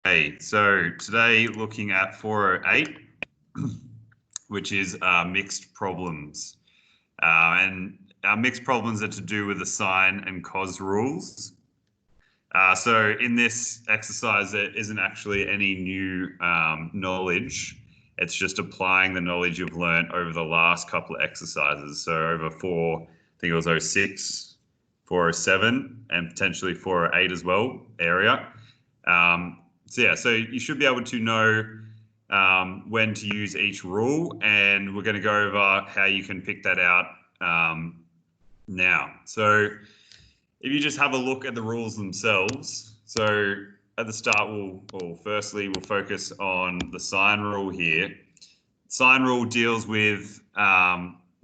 Okay, so today looking at 408, which is mixed problems. And our mixed problems are to do with the sine and cos rules. So in this exercise, there isn't actually any new knowledge. It's just applying the knowledge you've learned over the last couple of exercises. So over I think it was 06, 407, and potentially 408 as well, area. So you should be able to know when to use each rule, and we're going to go over how you can pick that out now. So if you just have a look at the rules themselves, so at the start, firstly we'll focus on the sine rule here. Sine rule deals with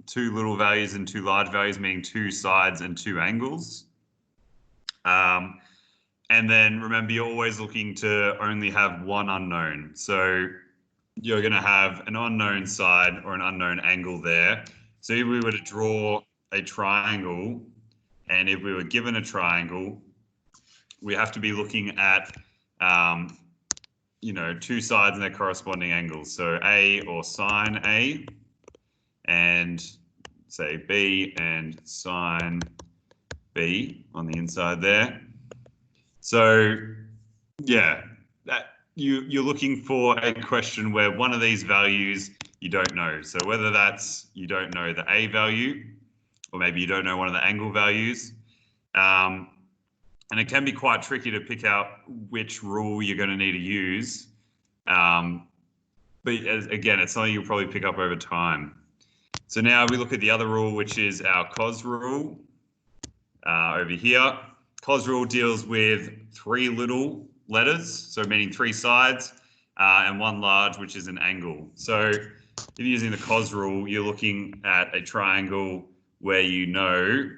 two little values and two large values, meaning two sides and two angles. And then remember, you're always looking to only have one unknown. So you're going to have an unknown side or an unknown angle there. So if we were to draw a triangle, and if we were given a triangle, we have to be looking at, two sides and their corresponding angles. So A or sine A, and say B and sine B on the inside there. So yeah, you're looking for a question where one of these values you don't know. So whether that's you don't know the A value, or maybe you don't know one of the angle values. And it can be quite tricky to pick out which rule you're going to need to use. But again, it's something you'll probably pick up over time. So now we look at the other rule, which is our cos rule over here. Cos rule deals with three little letters, so meaning three sides, and one large, which is an angle. So if you're using the cos rule, you're looking at a triangle where you know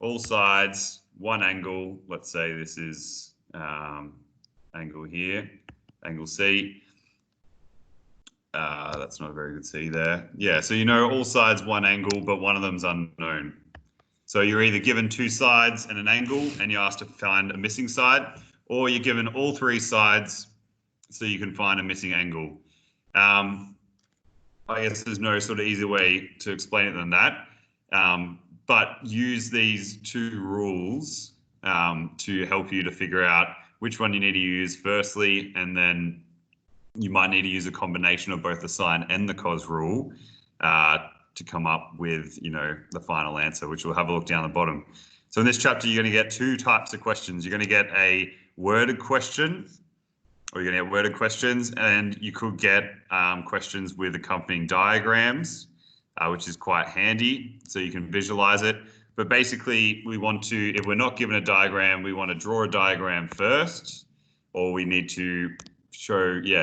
all sides, one angle. Let's say this is angle here, angle C. That's not a very good C there. Yeah, so you know all sides, one angle, but one of them's unknown. So you're either given two sides and an angle, and you're asked to find a missing side, or you're given all three sides so you can find a missing angle. I guess there's no sort of easy way to explain it than that. But use these two rules to help you to figure out which one you need to use firstly, and then you might need to use a combination of both the sine and the cos rule to come up with, the final answer, which we'll have a look down the bottom. So in this chapter, you're going to get two types of questions. You're going to get a worded question, or you're going to get worded questions, and you could get questions with accompanying diagrams, which is quite handy, so you can visualize it. But basically, we want to, if we're not given a diagram, we want to draw a diagram first, or we need to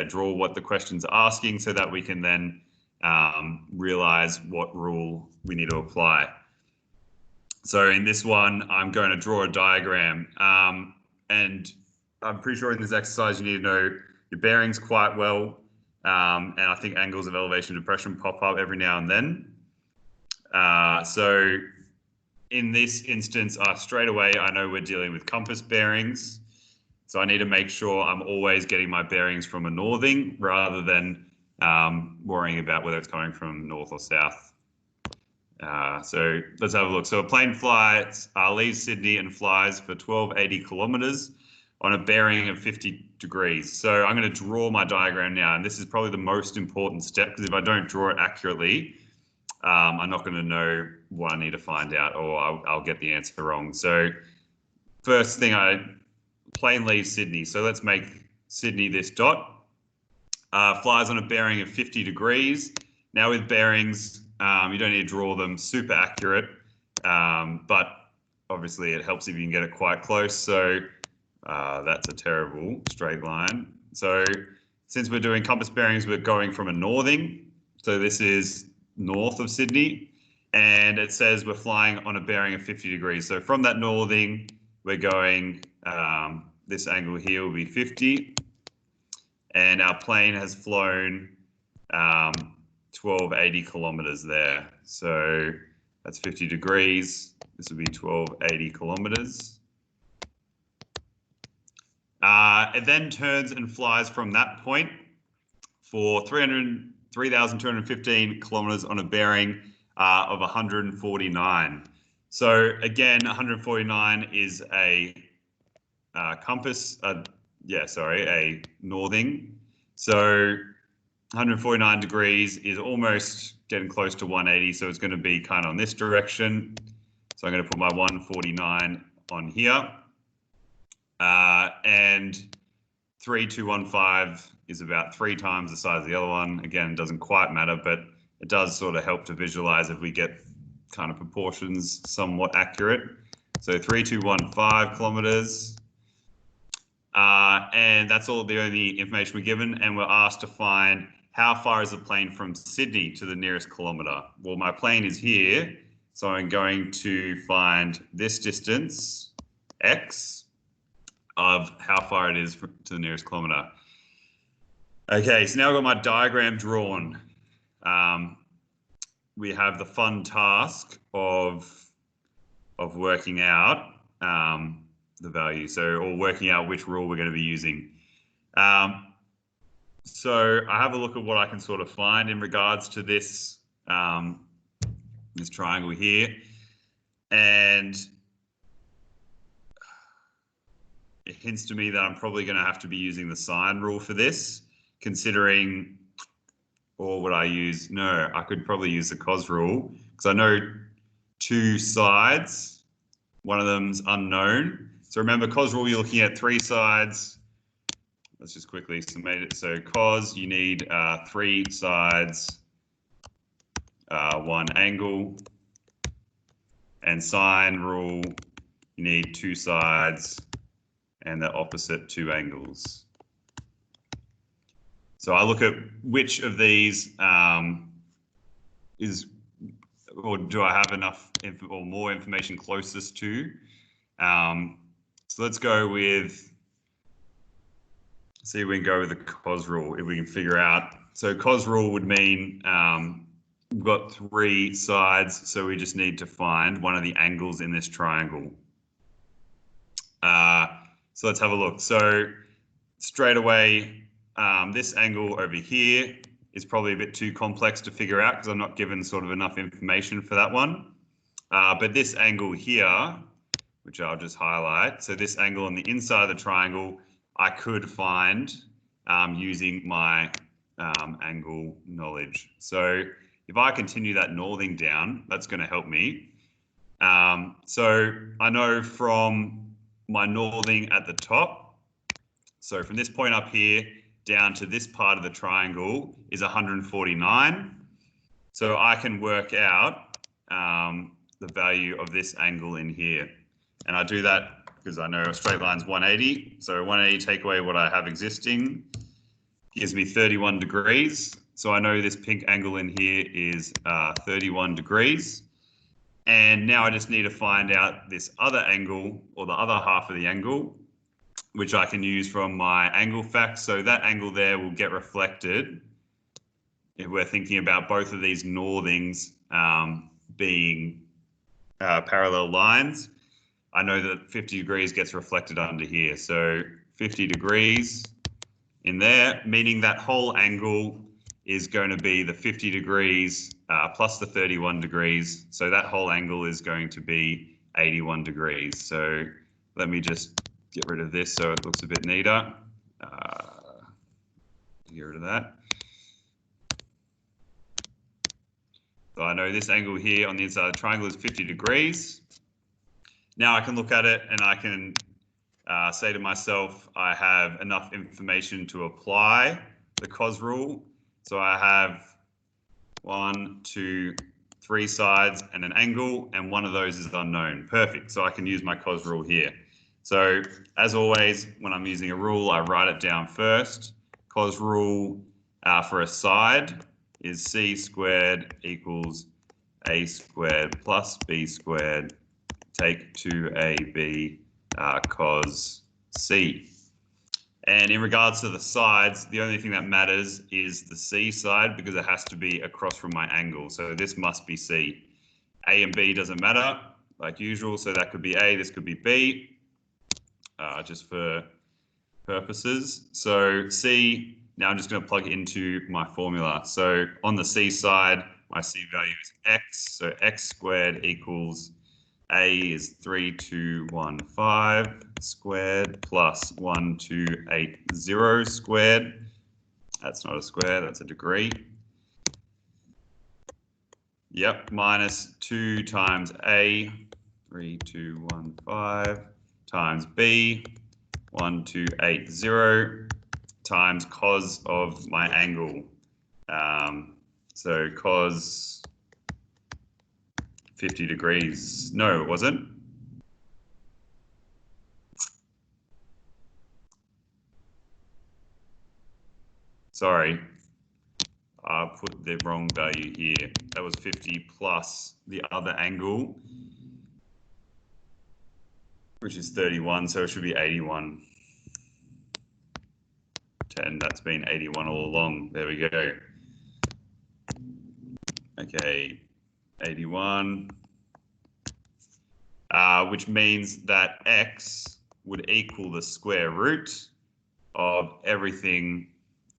draw what the question's asking so that we can then realize what rule we need to apply. So in this one, I'm going to draw a diagram, and I'm pretty sure in this exercise you need to know your bearings quite well, and I think angles of elevation and depression pop up every now and then. So in this instance, straight away I know we're dealing with compass bearings, so I need to make sure I'm always getting my bearings from a northing rather than worrying about whether it's coming from north or south. So let's have a look. So a plane flies, leaves Sydney and flies for 1280 kilometers on a bearing of 50 degrees. So I'm going to draw my diagram now, and this is probably the most important step, because if I don't draw it accurately, I'm not going to know what I need to find out, or I'll get the answer wrong. So first thing, plane leaves Sydney. So let's make Sydney this dot. Flies on a bearing of 50 degrees. Now with bearings, you don't need to draw them super accurate, but obviously it helps if you can get it quite close. So that's a terrible straight line. So since we're doing compass bearings, we're going from a northing. So this is north of Sydney, and it says we're flying on a bearing of 50 degrees. So from that northing, we're going, this angle here will be 50. And our plane has flown 1280 kilometers there. So that's 50 degrees. This would be 1280 kilometers. It then turns and flies from that point for 3,215 kilometers on a bearing of 149. So again, 149 is a compass, a northing. So 149 degrees is almost getting close to 180, so it's going to be kind of on this direction. So I'm going to put my 149 on here. And 3215 is about 3 times the size of the other one. Again, it doesn't quite matter, but it does sort of help to visualize if we get kind of proportions somewhat accurate. So 3215 kilometers. And that's all the only information we're given. And we're asked to find how far is the plane from Sydney to the nearest kilometer. Well, my plane is here. So I'm going to find this distance, X, of how far it is to the nearest kilometer. Okay, so now I've got my diagram drawn. We have the fun task of working out the value, or working out which rule we're going to be using. So I have a look at what I can sort of find in regards to this this triangle here, and it hints to me that I'm probably going to have to be using the sine rule for this, considering, or would I use? No, I could probably use the cos rule because I know 2 sides. One of them's unknown. So remember, cos rule, you're looking at 3 sides. Let's just quickly summate it. So cos, you need 3 sides, 1 angle. And sine rule, you need 2 sides and the opposite 2 angles. So I look at which of these or do I have enough or more information closest to? So let's go with, see if we can go with the cos rule, if we can figure out. So cos rule would mean we've got 3 sides, so we just need to find one of the angles in this triangle. So let's have a look. So straight away, this angle over here is probably a bit too complex to figure out because I'm not given sort of enough information for that one. But this angle here, which I'll just highlight, so this angle on the inside of the triangle, I could find using my angle knowledge. So if I continue that northing down, that's going to help me. So I know from my northing at the top, so from this point up here down to this part of the triangle is 149. So I can work out the value of this angle in here. And I do that because I know a straight line's 180. So 180 take away what I have existing gives me 31 degrees. So I know this pink angle in here is 31 degrees. And now I just need to find out this other angle, or the other half of the angle, which I can use from my angle facts. So that angle there will get reflected if we're thinking about both of these northings being parallel lines. I know that 50 degrees gets reflected under here. So 50 degrees in there, meaning that whole angle is going to be the 50 degrees plus the 31 degrees. So that whole angle is going to be 81 degrees. So let me just get rid of this so it looks a bit neater. Get rid of that. So I know this angle here on the inside of the triangle is 50 degrees. Now I can look at it and I can say to myself, I have enough information to apply the cos rule. So I have 1, 2, 3 sides and an angle, and one of those is unknown. Perfect. So I can use my cos rule here. So as always, when I'm using a rule, I write it down first. Cos rule for a side is c squared equals a squared plus b squared. Take 2ab cos c. And in regards to the sides, the only thing that matters is the C side because it has to be across from my angle. So this must be C. A and B doesn't matter, like usual. So that could be A, this could be B. Just for purposes. So C, now I'm just going to plug it into my formula. So on the C side, my C value is X. So X squared equals A is 3215 squared plus 1280 squared. That's not a square, that's a degree. Yep, minus 2 times A, 3215, times B, 1280, times cos of my angle. So cos 50 degrees. No, it wasn't. Sorry, I put the wrong value here. That was 50 plus the other angle, which is 31, so it should be 81. 10, that's been 81 all along. There we go. Okay, 81, which means that X would equal the square root of everything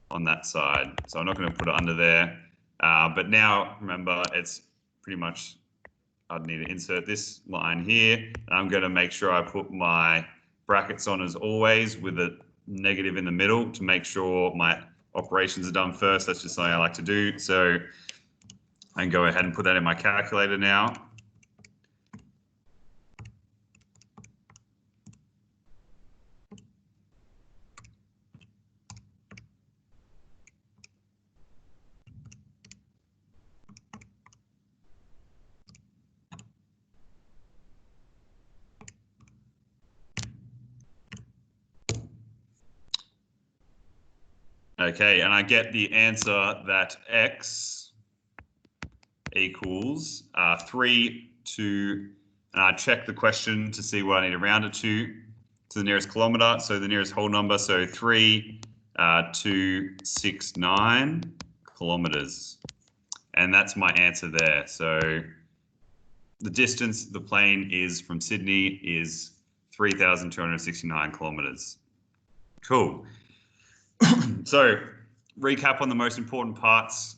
on that side. So I'm not going to put it under there. But now, remember, it's pretty much, I'd need to insert this line here. And I'm going to make sure I put my brackets on as always with a negative in the middle to make sure my operations are done first. That's just something I like to do. So I can go ahead and put that in my calculator now. Okay, and I get the answer that X equals 3 to, and I check the question to see what I need to round it to the nearest kilometer, so the nearest whole number, so 3,269 kilometers. And that's my answer there. So the distance the plane is from Sydney is 3,269 kilometers. Cool. So recap on the most important parts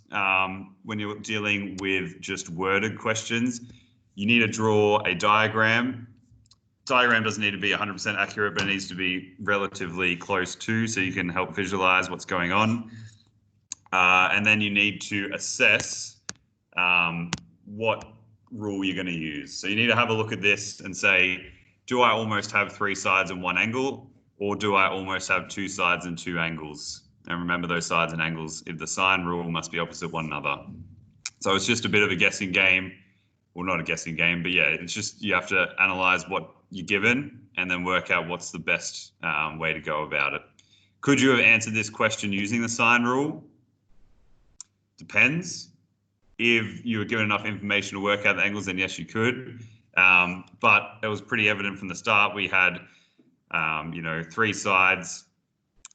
when you're dealing with just worded questions. You need to draw a diagram. Diagram doesn't need to be 100% accurate, but it needs to be relatively close to, so you can help visualize what's going on. And then you need to assess what rule you're going to use. So you need to have a look at this and say, do I almost have 3 sides and 1 angle, or do I almost have 2 sides and 2 angles? And remember, those sides and angles, if the sine rule must be opposite one another. So it's just a bit of a guessing game. Well, not a guessing game, but yeah, it's just you have to analyze what you're given and then work out what's the best way to go about it. Could you have answered this question using the sine rule? Depends. If you were given enough information to work out the angles, then yes, you could. But it was pretty evident from the start. We had, 3 sides.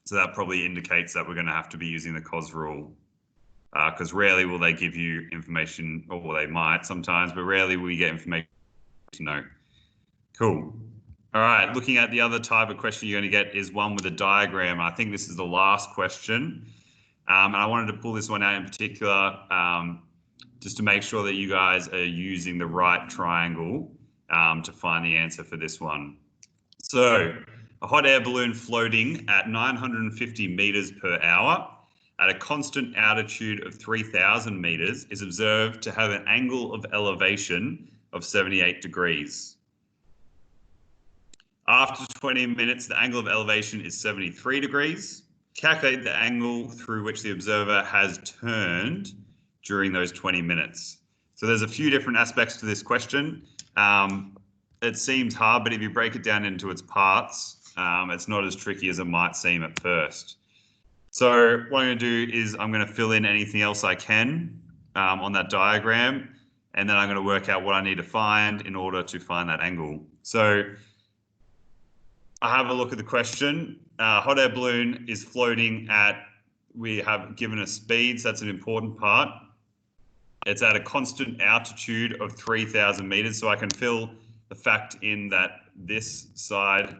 So that probably indicates that we're going to have to be using the cos rule, because rarely will they give you information, or they might sometimes, but rarely will you get information to know. Cool. All right, looking at the other type of question you're going to get is one with a diagram. I think this is the last question. And I wanted to pull this one out in particular just to make sure that you guys are using the right triangle to find the answer for this one. So a hot air balloon floating at 950 meters per hour at a constant altitude of 3,000 meters is observed to have an angle of elevation of 78 degrees. After 20 minutes, the angle of elevation is 73 degrees. Calculate the angle through which the observer has turned during those 20 minutes. So there's a few different aspects to this question. It seems hard, but if you break it down into its parts, it's not as tricky as it might seem at first. So what I'm going to do is I'm going to fill in anything else I can on that diagram, and then I'm going to work out what I need to find in order to find that angle. So I have a look at the question. Hot air balloon is floating at, we have given a speed, so that's an important part. It's at a constant altitude of 3,000 meters, so I can fill the fact in that this side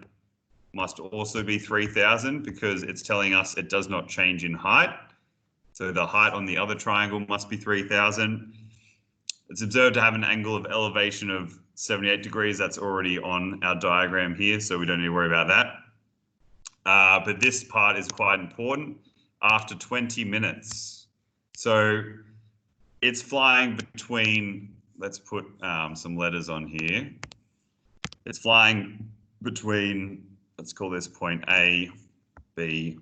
must also be 3,000 because it's telling us it does not change in height. So the height on the other triangle must be 3,000. It's observed to have an angle of elevation of 78 degrees. That's already on our diagram here, so we don't need to worry about that. But this part is quite important. After 20 minutes. So it's flying between, let's put some letters on here. It's flying between, let's call this point A, B,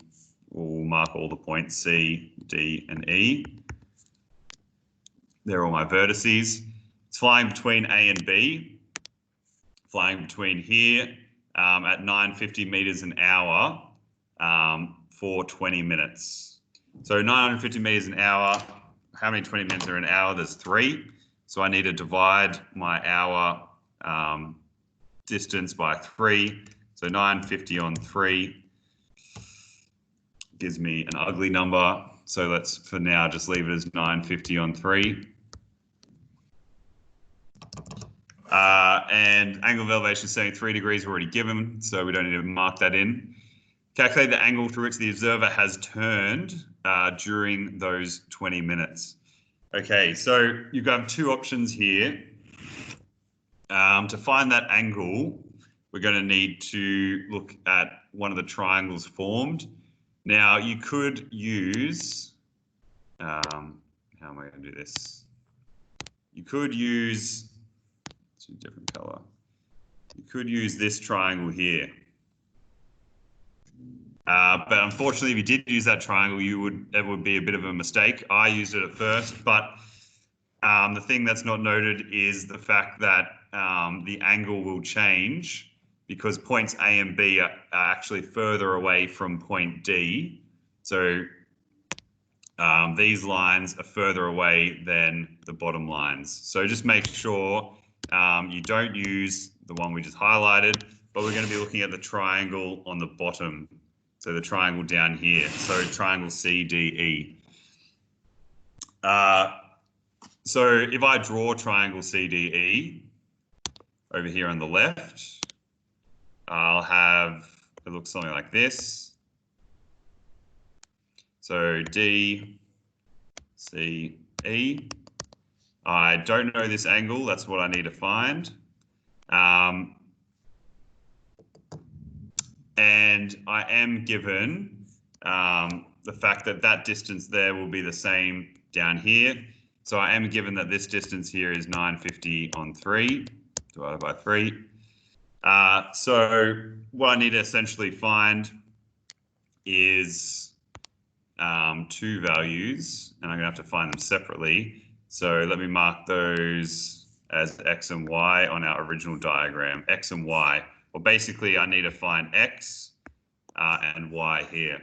we'll mark all the points C, D, and E. They're all my vertices. It's flying between A and B, flying between here at 950 meters an hour for 20 minutes. So 950 meters an hour, how many 20 minutes are an hour? There's 3. So I need to divide my hour distance by 3. So 950 on 3 gives me an ugly number. So let's, for now, just leave it as 950 on 3. And angle of elevation 73 degrees already given, so we don't need to mark that in. Calculate the angle through which the observer has turned during those 20 minutes. Okay, so you've got 2 options here. To find that angle, we're going to need to look at one of the triangles formed. Now, you could use, how am I going to do this? You could use, it's a different color. You could use this triangle here. But unfortunately, if you did use that triangle, it would be a bit of a mistake. I used it at first, but the thing that's not noted is the fact that the angle will change because points A and B are actually further away from point D. So these lines are further away than the bottom lines. So just make sure you don't use the one we just highlighted, but we're going to be looking at the triangle on the bottom. So the triangle down here, so triangle CDE. So if I draw triangle CDE over here on the left, I'll have, it looks something like this. So D, C, E. I don't know this angle, that's what I need to find. And I am given the fact that that distance there will be the same down here. So I am given that this distance here is 950 on 3 divided by 3. So what I need to essentially find is 2 values, and I'm going to have to find them separately. So let me mark those as X and Y on our original diagram, X and Y. Well, basically, I need to find X and Y here.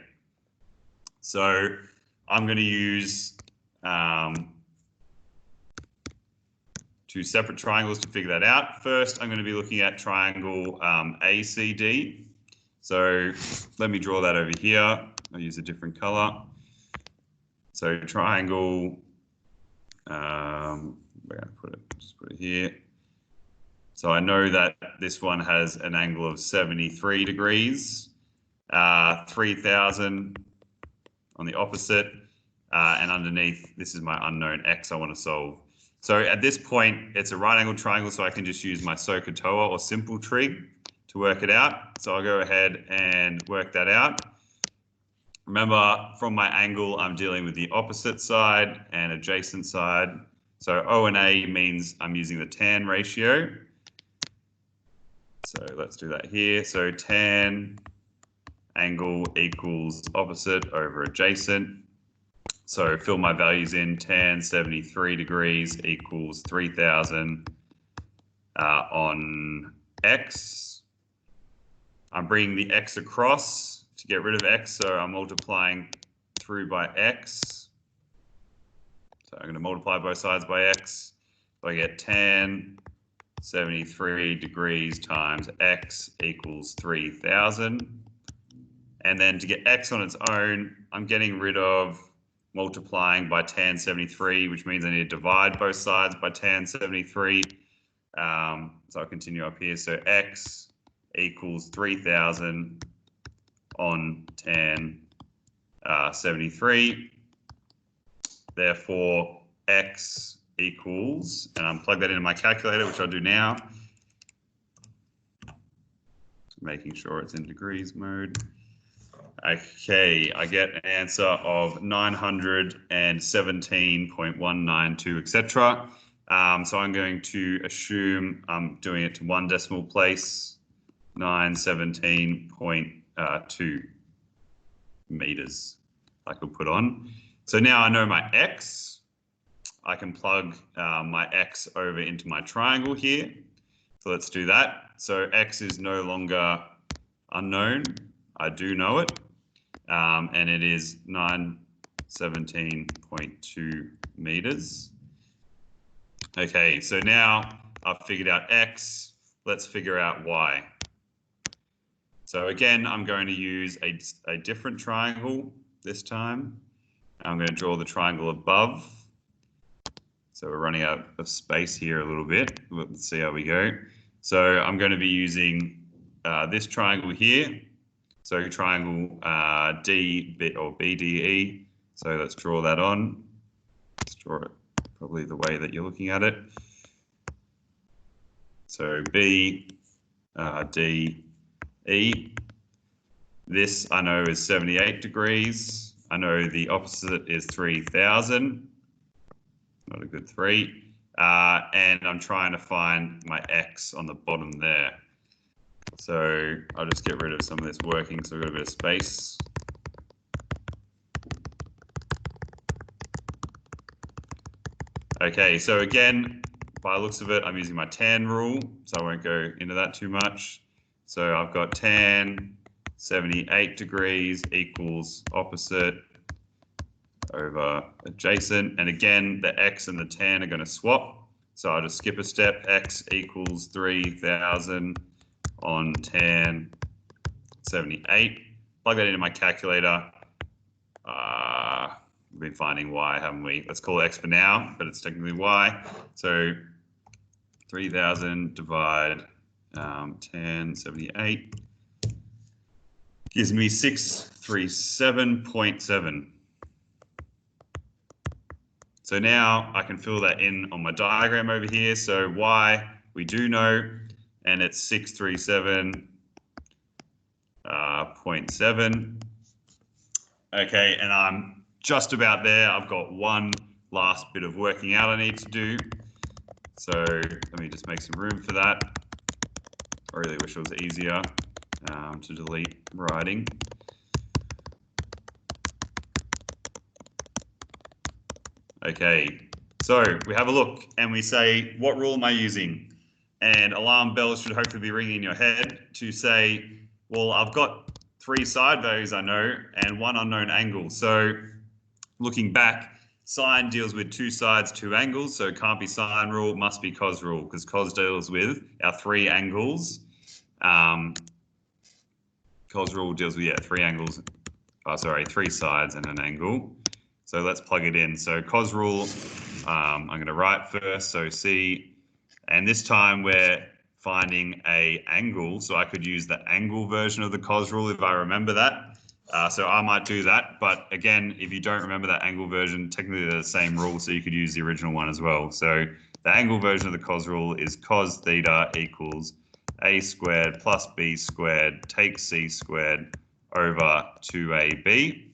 So I'm going to use 2 separate triangles to figure that out. First, I'm going to be looking at triangle ACD. So let me draw that over here. I'll use a different color. So triangle, we're going to put it, just put it here. So I know that this one has an angle of 73 degrees, 3,000 on the opposite, and underneath, this is my unknown X I want to solve. So at this point, it's a right angle triangle, so I can just use my SOHCAHTOA or simple trig to work it out. So I'll go ahead and work that out. Remember, from my angle, I'm dealing with the opposite side and adjacent side. So O and A means I'm using the tan ratio. So let's do that here. So tan angle equals opposite over adjacent. So fill my values in, tan 73 degrees equals 3,000 on X. I'm bringing the X across to get rid of X, so I'm multiplying through by X. So I'm going to multiply both sides by X. So I get tan 73 degrees times X equals 3,000. And then to get X on its own, I'm getting rid of multiplying by tan 73, which means I need to divide both sides by tan 73. So I'll continue up here. So X equals 3,000 on tan 73. Therefore, x equals, and I'm plug that into my calculator, which I'll do now. Making sure it's in degrees mode. Okay, I get an answer of 917.192, etc. So I'm going to assume I'm doing it to 1 decimal place, 917.2 meters I could put on. So now I know my x. I can plug my x over into my triangle here. So let's do that. So x is no longer unknown. I do know it. And it is 917.2 meters. Okay, so now I've figured out x. Let's figure out y. So again, I'm going to use a different triangle this time. I'm going to draw the triangle above. So we're running out of space here a little bit. Let's see how we go. So I'm going to be using this triangle here. So triangle D or BDE. So let's draw that on. Let's draw it probably the way that you're looking at it. So B, D, E. This I know is 78 degrees. I know the opposite is 3,000. Not a good 3. And I'm trying to find my x on the bottom there. So I'll just get rid of some of this working so we've got a bit of space. Okay, so again, by the looks of it, I'm using my tan rule, so I won't go into that too much. So I've got tan 78 degrees equals opposite over adjacent. And again, the x and the tan are going to swap. So I'll just skip a step. X equals 3,000 on tan 78. Plug that into my calculator. We've been finding y, haven't we? Let's call it x for now, but it's technically y. So 3,000 divide tan 78 gives me 637.7. So now I can fill that in on my diagram over here. So y we do know, and it's 637.7. Okay, and I'm just about there. I've got one last bit of working out I need to do. So let me just make some room for that. I really wish it was easier to delete writing. Okay, so we have a look and we say, what rule am I using? And alarm bells should hopefully be ringing in your head to say, well, I've got 3 side values I know and 1 unknown angle. So looking back, sine deals with 2 sides, 2 angles. So it can't be sine rule, must be cos rule, because cos deals with our 3 angles. Cos rule deals with 3 angles. Oh, sorry, 3 sides and an angle. So let's plug it in. So cos rule, I'm going to write first. So C, and this time we're finding a angle. So I could use the angle version of the cos rule if I remember that. So I might do that. But again, if you don't remember that angle version, technically they're the same rule. So you could use the original one as well. So the angle version of the cos rule is cos theta equals a squared plus b squared take c squared over 2ab.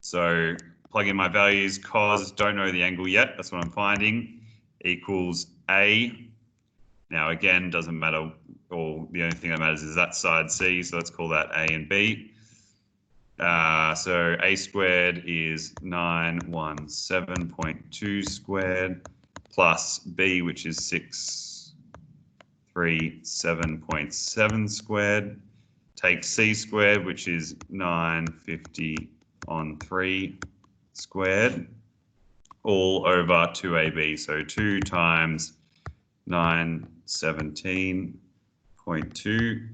So plug in my values. Cos, don't know the angle yet. That's what I'm finding. Equals a. Now again, doesn't matter. Or the only thing that matters is that side c. So let's call that a and b. So a squared is 917.2 squared plus b, which is 637.7 squared. Take c squared, which is 950 on 3 squared, all over 2ab. So 2 times 917.2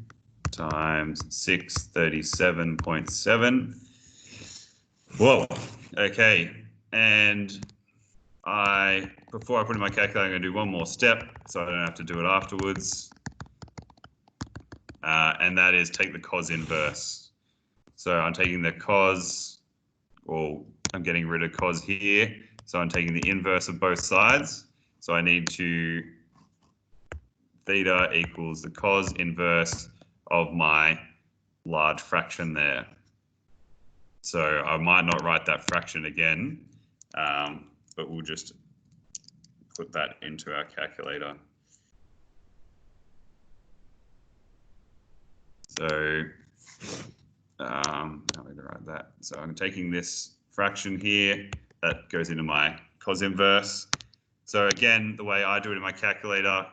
times 637.7. Whoa, okay. And before I put in my calculator, I'm going to do one more step so I don't have to do it afterwards. And that is take the cos inverse. So I'm taking the cos, or I'm getting rid of cos here. So I'm taking the inverse of both sides. So I need to theta equals the cos inverse of my large fraction there. So I might not write that fraction again, but we'll just put that into our calculator. So I'm going to write that. So I'm taking this fraction here, that goes into my cos inverse. So again, the way I do it in my calculator,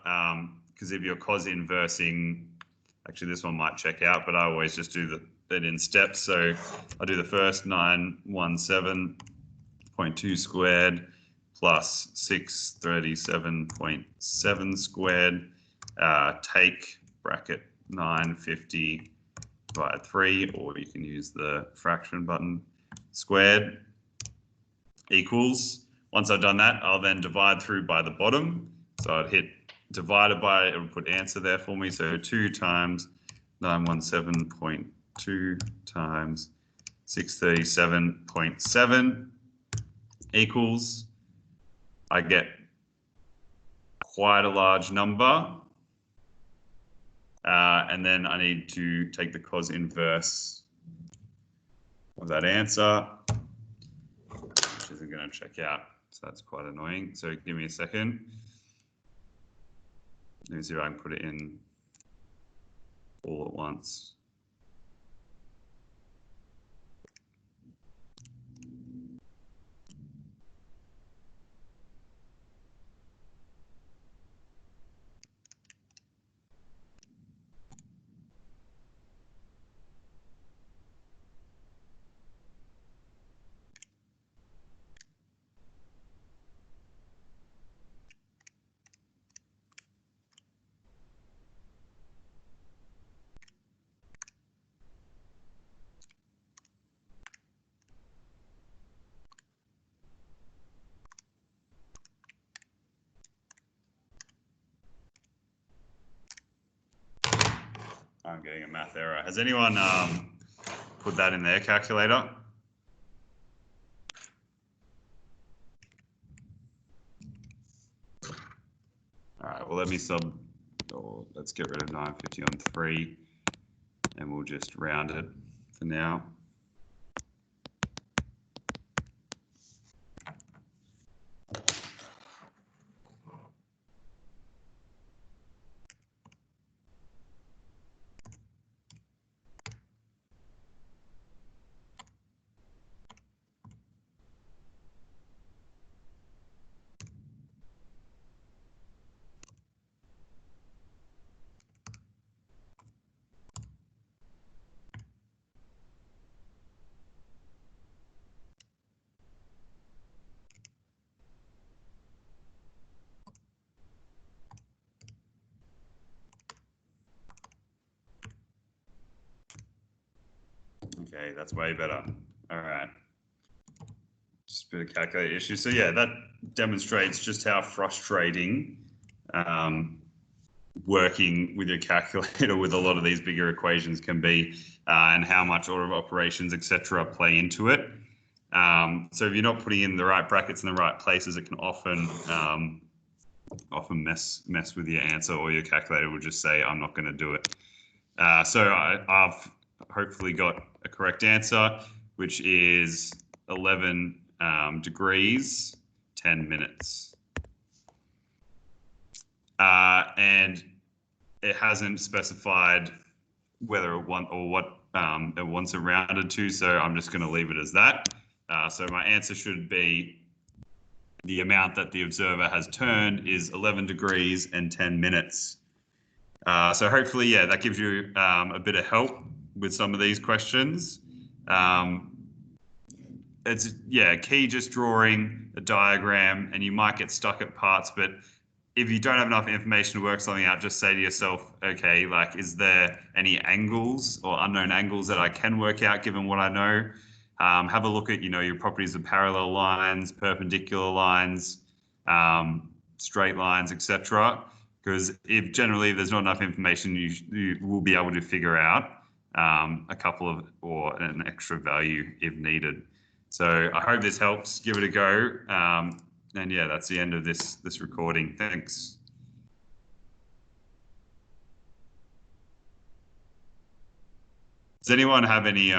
because if you're cos inversing, actually this one might check out, but I always just do it in steps. So I do the first 917.2 squared plus 637.7 squared, take bracket 950 by 3, or you can use the fraction button, squared, equals. Once I've done that, I'll then divide through by the bottom. So I'd hit divided by, it will put answer there for me. So 2 times 917.2 times 637.7 equals, I get quite a large number. And then I need to take the cos inverse of that answer, which isn't going to check out. So that's quite annoying. So give me a second. Let me see if I can put it in all at once. I'm getting a math error. Has anyone put that in their calculator? All right, well, let's get rid of 950 on 3, and we'll just round it for now. Okay, that's way better. All right. Just a bit of calculator issue. So yeah, that demonstrates just how frustrating working with your calculator with a lot of these bigger equations can be, and how much order of operations, etc., play into it. So if you're not putting in the right brackets in the right places, it can often mess with your answer, or your calculator will just say, I'm not going to do it. So I've hopefully got a correct answer, which is 11 degrees, 10 minutes. And it hasn't specified whether it wants or what it wants it rounded to, so I'm just going to leave it as that. So my answer should be the amount that the observer has turned is 11 degrees and 10 minutes. So hopefully, yeah, that gives you a bit of help with some of these questions. It's, yeah, key just drawing a diagram, and you might get stuck at parts, but if you don't have enough information to work something out, just say to yourself, okay, like, is there any angles or unknown angles that I can work out given what I know? Have a look at, your properties of parallel lines, perpendicular lines, straight lines, etc. Because if generally there's not enough information, you will be able to figure out a couple of, or an extra value if needed. So I hope this helps. Give it a go. And yeah, that's the end of this recording. Thanks. Does anyone have any